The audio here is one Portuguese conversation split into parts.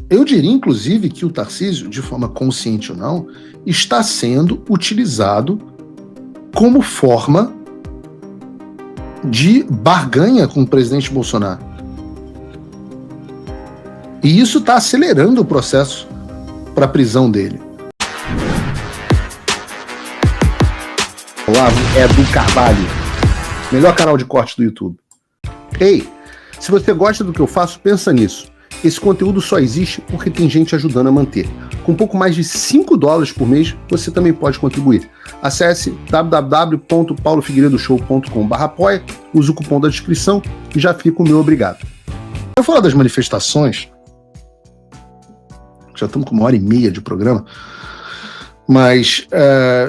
Eu diria, inclusive, que o Tarcísio, de forma consciente ou não, está sendo utilizado como forma de barganha com o presidente Bolsonaro. E isso está acelerando o processo para a prisão dele. Olá, Edu Carvalho, melhor canal de corte do YouTube. Ei, se você gosta do que eu faço, pensa nisso. Esse conteúdo só existe porque tem gente ajudando a manter. Com pouco mais de $5 por mês, você também pode contribuir. Acesse www.paulofigueiredoshow.com/apoia, use o cupom da descrição e já fica o meu obrigado. Eu falar das manifestações, já estamos com 1h30 de programa, mas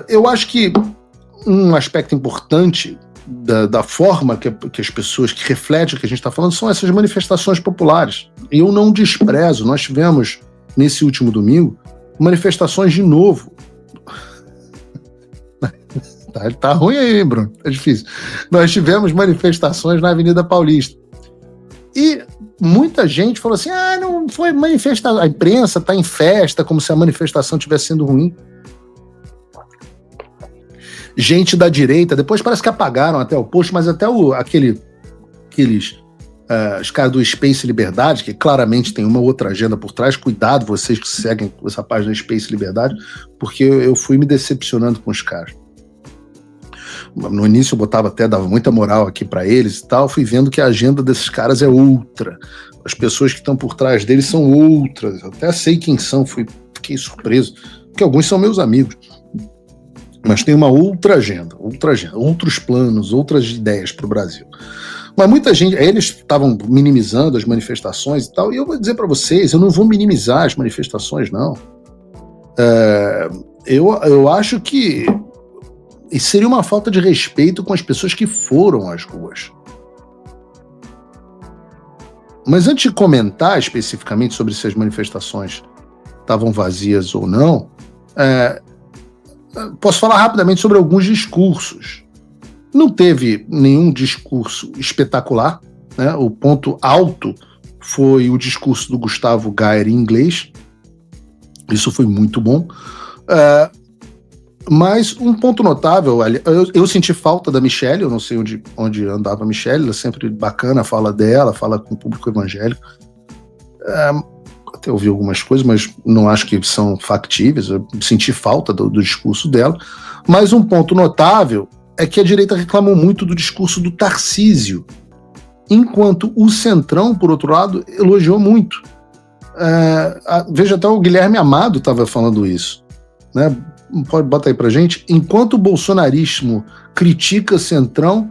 eu acho que um aspecto importante da forma que as pessoas que refletem o que a gente está falando são essas manifestações populares. E eu não desprezo. Nós tivemos, nesse último domingo, manifestações de novo. Tá ruim aí, Bruno. Tá difícil. Nós tivemos manifestações na Avenida Paulista. E muita gente falou assim, não foi manifestação. A imprensa está em festa, como se a manifestação estivesse sendo ruim. Gente da direita, depois parece que apagaram até o post, mas até aqueles os caras do Space Liberdade, que claramente tem uma outra agenda por trás, cuidado vocês que seguem essa página Space Liberdade, porque eu fui me decepcionando com os caras. No início eu dava muita moral aqui para eles e tal, fui vendo que a agenda desses caras é outra, as pessoas que estão por trás deles são outras, eu até sei quem são, fiquei surpreso, porque alguns são meus amigos. Mas tem uma outra agenda, outros planos, outras ideias para o Brasil. Mas muita gente, eles estavam minimizando as manifestações e tal, e eu vou dizer para vocês, eu não vou minimizar as manifestações, não. Eu acho que seria uma falta de respeito com as pessoas que foram às ruas. Mas antes de comentar especificamente sobre se as manifestações estavam vazias ou não, posso falar rapidamente sobre alguns discursos. Não teve nenhum discurso espetacular, né? O ponto alto foi o discurso do Gustavo Gayer em inglês. Isso foi muito bom. Mas um ponto notável, eu senti falta da Michelle, eu não sei onde andava a Michelle, ela é sempre bacana, fala dela, fala com o público evangélico. Até ouvi algumas coisas, mas não acho que são factíveis, eu senti falta do discurso dela. Mas um ponto notável é que a direita reclamou muito do discurso do Tarcísio, enquanto o Centrão, por outro lado, elogiou muito. Veja, até o Guilherme Amado estava falando isso, né? Pode botar aí pra gente. Enquanto o bolsonarismo critica Centrão,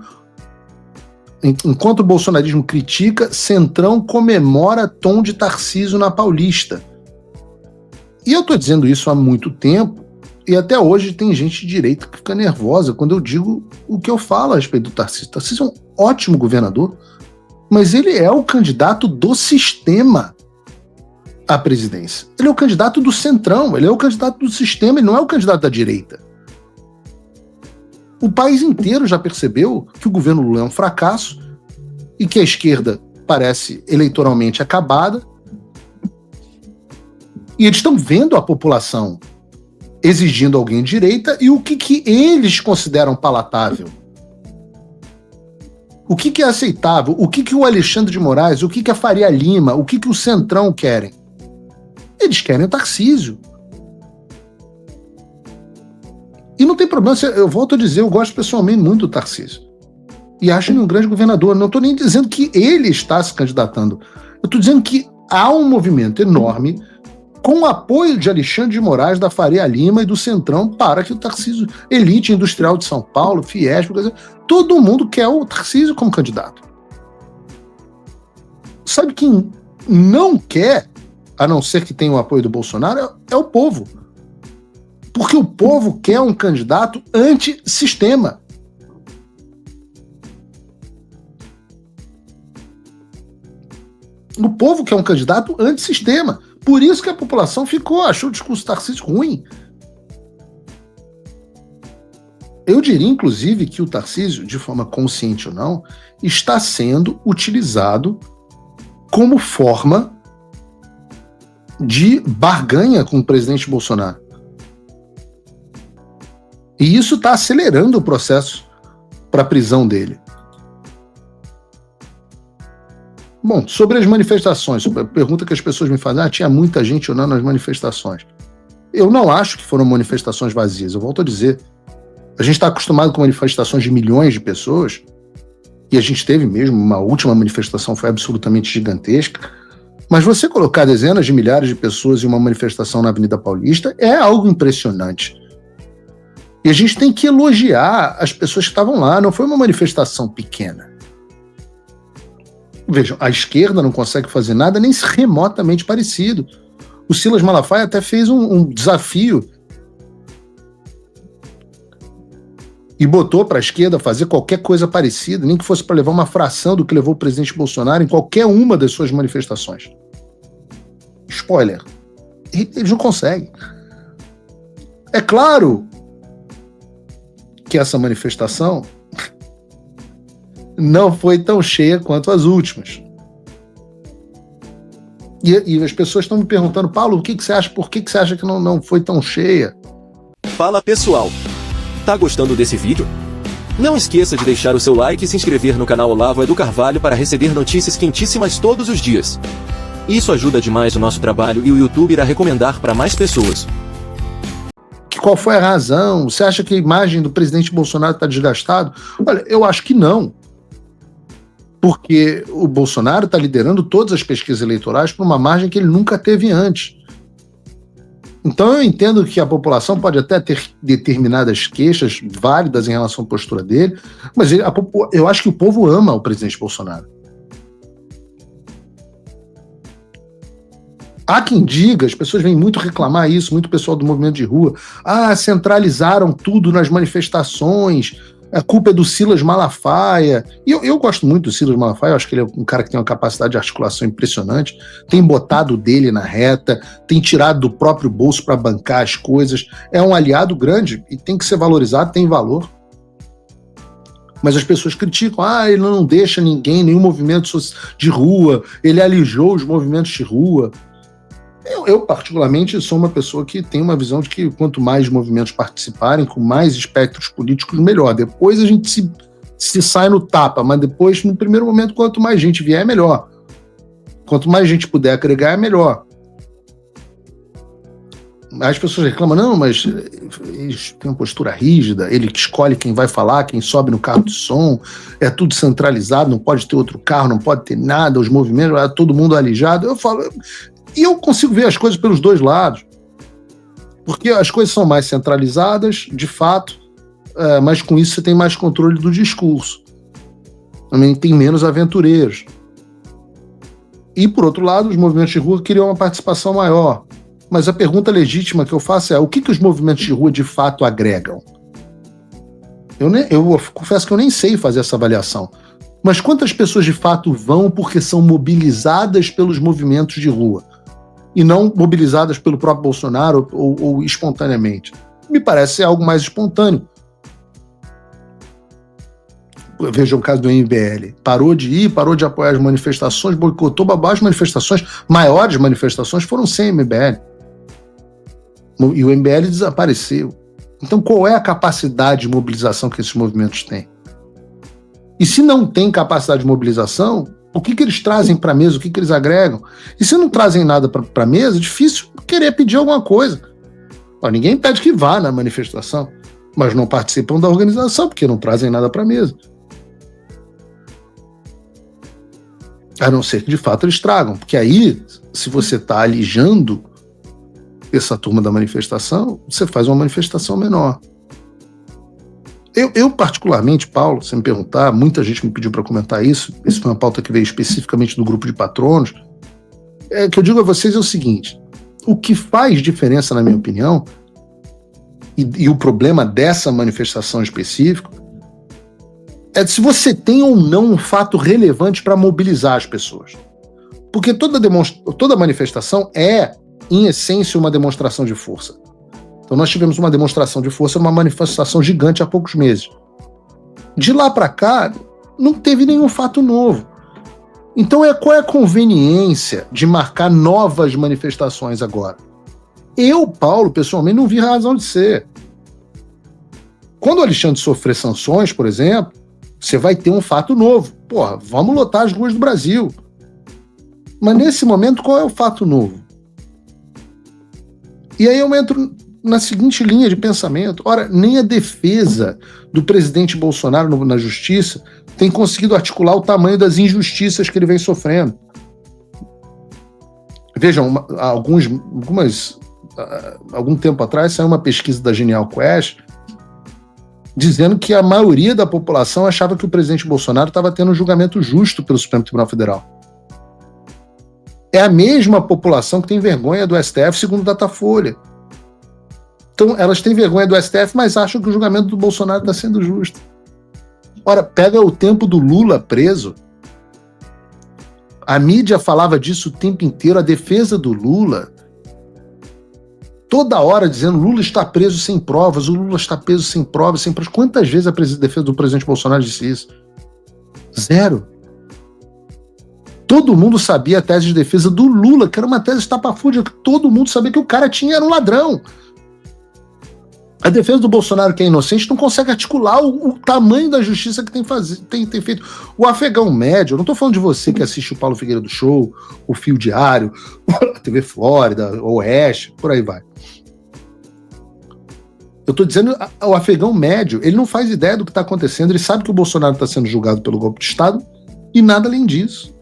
Centrão comemora tom de Tarcísio na Paulista. E eu tô dizendo isso há muito tempo, e até hoje tem gente de direita que fica nervosa quando eu digo o que eu falo a respeito do Tarcísio. Tarcísio é um ótimo governador, mas ele é o candidato do sistema à presidência. Ele é o candidato do Centrão, ele é o candidato do sistema, ele não é o candidato da direita. O país inteiro já percebeu que o governo Lula é um fracasso e que a esquerda parece eleitoralmente acabada. E eles estão vendo a população exigindo alguém de direita e o que eles consideram palatável. O que é aceitável? O que o Alexandre de Moraes, o que a Faria Lima, o que o Centrão querem? Eles querem o Tarcísio. E não tem problema, eu volto a dizer, eu gosto pessoalmente muito do Tarcísio. E acho ele um grande governador. Não estou nem dizendo que ele está se candidatando. Eu estou dizendo que há um movimento enorme com o apoio de Alexandre de Moraes, da Faria Lima e do Centrão para que o Tarcísio, elite industrial de São Paulo, Fiesp, todo mundo quer o Tarcísio como candidato. Sabe quem não quer, a não ser que tenha o apoio do Bolsonaro, é o povo. Porque o povo quer um candidato antissistema. O povo quer um candidato antissistema. Por isso que a população achou o discurso do Tarcísio ruim. Eu diria, inclusive, que o Tarcísio, de forma consciente ou não, está sendo utilizado como forma de barganha com o presidente Bolsonaro. E isso está acelerando o processo para a prisão dele. Bom, sobre as manifestações, sobre a pergunta que as pessoas me fazem, tinha muita gente ou não nas manifestações. Eu não acho que foram manifestações vazias, eu volto a dizer. A gente está acostumado com manifestações de milhões de pessoas, e a gente teve mesmo, uma última manifestação foi absolutamente gigantesca, mas você colocar dezenas de milhares de pessoas em uma manifestação na Avenida Paulista é algo impressionante. E a gente tem que elogiar as pessoas que estavam lá, não foi uma manifestação pequena. Vejam, a esquerda não consegue fazer nada nem remotamente parecido. O Silas Malafaia até fez um desafio e botou para a esquerda fazer qualquer coisa parecida, nem que fosse para levar uma fração do que levou o presidente Bolsonaro em qualquer uma das suas manifestações. Spoiler, eles não conseguem. É claro que essa manifestação não foi tão cheia quanto as últimas. E as pessoas estão me perguntando, Paulo, o que você acha? Por que você acha que não foi tão cheia? Fala pessoal, tá gostando desse vídeo? Não esqueça de deixar o seu like e se inscrever no canal Olavo Edu Carvalho para receber notícias quentíssimas todos os dias. Isso ajuda demais o nosso trabalho e o YouTube irá recomendar para mais pessoas. Qual foi a razão? Você acha que a imagem do presidente Bolsonaro está desgastado? Olha, eu acho que não. Porque o Bolsonaro está liderando todas as pesquisas eleitorais por uma margem que ele nunca teve antes. Então eu entendo que a população pode até ter determinadas queixas válidas em relação à postura dele, mas eu acho que o povo ama o presidente Bolsonaro. Há quem diga, as pessoas vêm muito reclamar isso, muito pessoal do movimento de rua, centralizaram tudo nas manifestações, a culpa é do Silas Malafaia. E eu gosto muito do Silas Malafaia, eu acho que ele é um cara que tem uma capacidade de articulação impressionante, tem botado dele na reta, tem tirado do próprio bolso para bancar as coisas, é um aliado grande e tem que ser valorizado, tem valor. Mas as pessoas criticam, ele não deixa ninguém, nenhum movimento de rua, ele alijou os movimentos de rua. Eu, particularmente, sou uma pessoa que tem uma visão de que quanto mais movimentos participarem, com mais espectros políticos, melhor. Depois a gente se sai no tapa, mas depois, no primeiro momento, quanto mais gente vier, é melhor. Quanto mais gente puder agregar, é melhor. As pessoas reclamam, não, mas eles têm uma postura rígida, ele que escolhe quem vai falar, quem sobe no carro de som, é tudo centralizado, não pode ter outro carro, não pode ter nada, os movimentos, todo mundo alijado. Eu falo... E eu consigo ver as coisas pelos dois lados. Porque as coisas são mais centralizadas, de fato, mas com isso você tem mais controle do discurso. Também tem menos aventureiros. E, por outro lado, os movimentos de rua queriam uma participação maior. Mas a pergunta legítima que eu faço é: o que os movimentos de rua de fato agregam? Eu confesso que eu nem sei fazer essa avaliação. Mas quantas pessoas de fato vão porque são mobilizadas pelos movimentos de rua? E não mobilizadas pelo próprio Bolsonaro ou espontaneamente? Me parece ser algo mais espontâneo. Veja o caso do MBL. Parou de ir, parou de apoiar as manifestações, boicotou, as manifestações, maiores manifestações foram sem MBL. E o MBL desapareceu. Então qual é a capacidade de mobilização que esses movimentos têm? E se não tem capacidade de mobilização, o que eles trazem para a mesa, o que eles agregam? E se não trazem nada para a mesa, é difícil querer pedir alguma coisa. Ninguém pede que vá na manifestação, mas não participam da organização porque não trazem nada para a mesa. A não ser que de fato eles tragam, porque aí, se você está alijando essa turma da manifestação, você faz uma manifestação menor. Eu particularmente, Paulo, se me perguntar, muita gente me pediu para comentar isso foi uma pauta que veio especificamente do grupo de patronos, que eu digo a vocês é o seguinte: o que faz diferença, na minha opinião, e o problema dessa manifestação específica, é se você tem ou não um fato relevante para mobilizar as pessoas. Porque toda manifestação é, em essência, uma demonstração de força. Então nós tivemos uma demonstração de força, uma manifestação gigante há poucos meses. De lá para cá, não teve nenhum fato novo. Então qual é a conveniência de marcar novas manifestações agora? Eu, Paulo, pessoalmente, não vi razão de ser. Quando o Alexandre sofrer sanções, por exemplo, você vai ter um fato novo. Porra, vamos lotar as ruas do Brasil. Mas nesse momento, qual é o fato novo? E aí eu entro na seguinte linha de pensamento. Ora, nem a defesa do presidente Bolsonaro na justiça tem conseguido articular o tamanho das injustiças que ele vem sofrendo. Vejam, algum tempo atrás saiu uma pesquisa da Genial Quest dizendo que a maioria da população achava que o presidente Bolsonaro estava tendo um julgamento justo pelo Supremo Tribunal Federal. É a mesma população que tem vergonha do STF, segundo o Datafolha. Então, elas têm vergonha do STF, mas acham que o julgamento do Bolsonaro está sendo justo. Ora, pega o tempo do Lula preso. A mídia falava disso o tempo inteiro, a defesa do Lula. Toda hora dizendo Lula está preso sem provas, o Lula está preso sem provas, sem provas. Quantas vezes a defesa do presidente Bolsonaro disse isso? Zero. Todo mundo sabia a tese de defesa do Lula, que era uma tese estapafúrdia, que todo mundo sabia que o cara era um ladrão. A defesa do Bolsonaro, que é inocente, não consegue articular o tamanho da justiça que tem feito. O afegão médio, eu não estou falando de você que assiste o Paulo Figueiredo Show, o Fio Diário, a TV Flórida, o Oeste, por aí vai. Eu estou dizendo, o afegão médio, ele não faz ideia do que está acontecendo, ele sabe que o Bolsonaro está sendo julgado pelo golpe de Estado e nada além disso.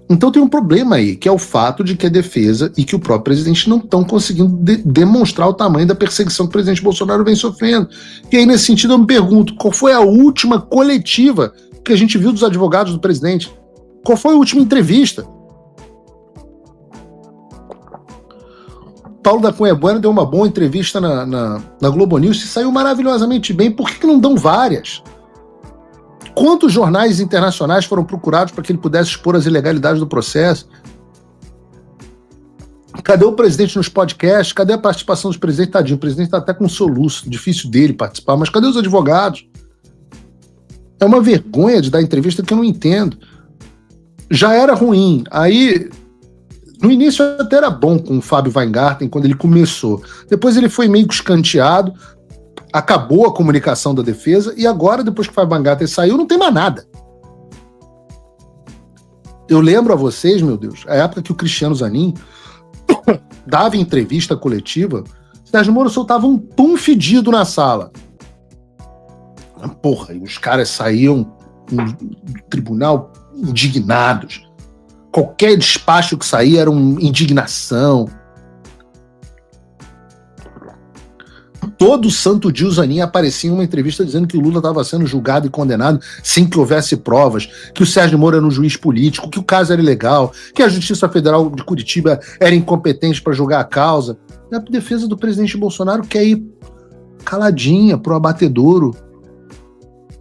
Então tem um problema aí, que é o fato de que a defesa e que o próprio presidente não estão conseguindo demonstrar o tamanho da perseguição que o presidente Bolsonaro vem sofrendo. E aí, nesse sentido, eu me pergunto, qual foi a última coletiva que a gente viu dos advogados do presidente? Qual foi a última entrevista? Paulo da Cunha Bueno deu uma boa entrevista na Globo News e saiu maravilhosamente bem. Por que não dão várias? Quantos jornais internacionais foram procurados para que ele pudesse expor as ilegalidades do processo? Cadê o presidente nos podcasts? Cadê a participação dos presidentes? Tadinho, o presidente está até com um soluço, difícil dele participar, mas cadê os advogados? É uma vergonha de dar entrevista que eu não entendo. Já era ruim. Aí, no início até era bom com o Fábio Weingarten, quando ele começou. Depois ele foi meio escanteado, acabou a comunicação da defesa, e agora, depois que o Fábio Weingarten saiu, não tem mais nada. Eu lembro a vocês, meu Deus, a época que o Cristiano Zanin dava entrevista coletiva, Sérgio Moro soltava um pum fedido na sala. Porra, e os caras saíam do tribunal indignados. Qualquer despacho que saía era uma indignação. Todo santo dia o Zanin aparecia em uma entrevista dizendo que o Lula estava sendo julgado e condenado sem que houvesse provas, que o Sérgio Moro era um juiz político, que o caso era ilegal, que a Justiça Federal de Curitiba era incompetente para julgar a causa. E a defesa do presidente Bolsonaro quer ir caladinha pro abatedouro.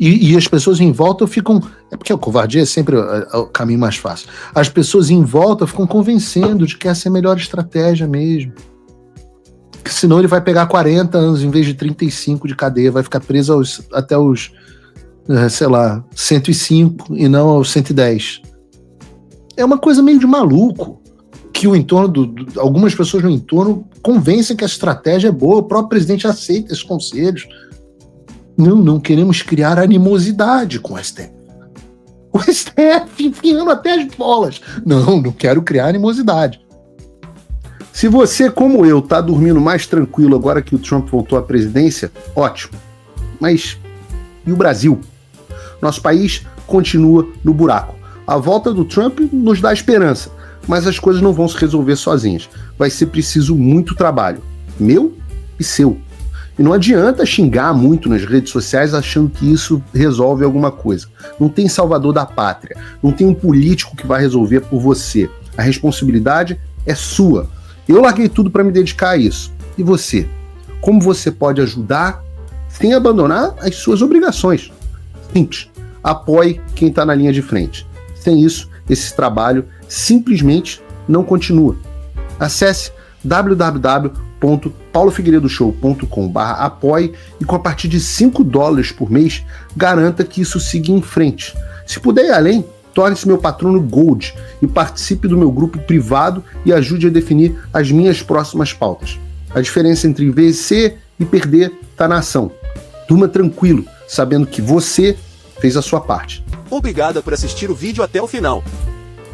E as pessoas em volta ficam... É porque a covardia é sempre o caminho mais fácil. As pessoas em volta ficam convencendo de que essa é a melhor estratégia mesmo. Que senão ele vai pegar 40 anos em vez de 35 de cadeia, vai ficar preso até os, 105 e não aos 110. É uma coisa meio de maluco, que o entorno, algumas pessoas no entorno convencem que a estratégia é boa, o próprio presidente aceita esses conselhos. Não queremos criar animosidade com o STF. O STF enfiando até as bolas. Não quero criar animosidade. Se você, como eu, tá dormindo mais tranquilo agora que o Trump voltou à presidência, ótimo. Mas e o Brasil? Nosso país continua no buraco. A volta do Trump nos dá esperança, mas as coisas não vão se resolver sozinhas. Vai ser preciso muito trabalho, meu e seu. E não adianta xingar muito nas redes sociais achando que isso resolve alguma coisa. Não tem salvador da pátria, não tem um político que vai resolver por você. A responsabilidade é sua. Eu larguei tudo para me dedicar a isso. E você? Como você pode ajudar sem abandonar as suas obrigações? Simples. Apoie quem está na linha de frente. Sem isso, esse trabalho simplesmente não continua. Acesse www.paulofigueiredoshow.com/apoie e com a partir de $5 por mês, garanta que isso siga em frente. Se puder ir além, Torne-se meu patrono Gold e participe do meu grupo privado e ajude a definir as minhas próximas pautas. A diferença entre vencer e perder está na ação. Durma tranquilo, sabendo que você fez a sua parte. Obrigada por assistir o vídeo até o final.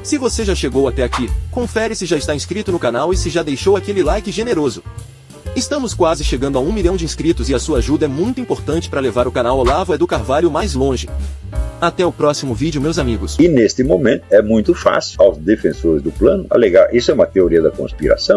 Se você já chegou até aqui, confere se já está inscrito no canal e se já deixou aquele like generoso. Estamos quase chegando a 1 milhão de inscritos e a sua ajuda é muito importante para levar o canal Olavo é do Carvalho mais longe. Até o próximo vídeo, meus amigos. E neste momento é muito fácil aos defensores do plano alegar isso é uma teoria da conspiração.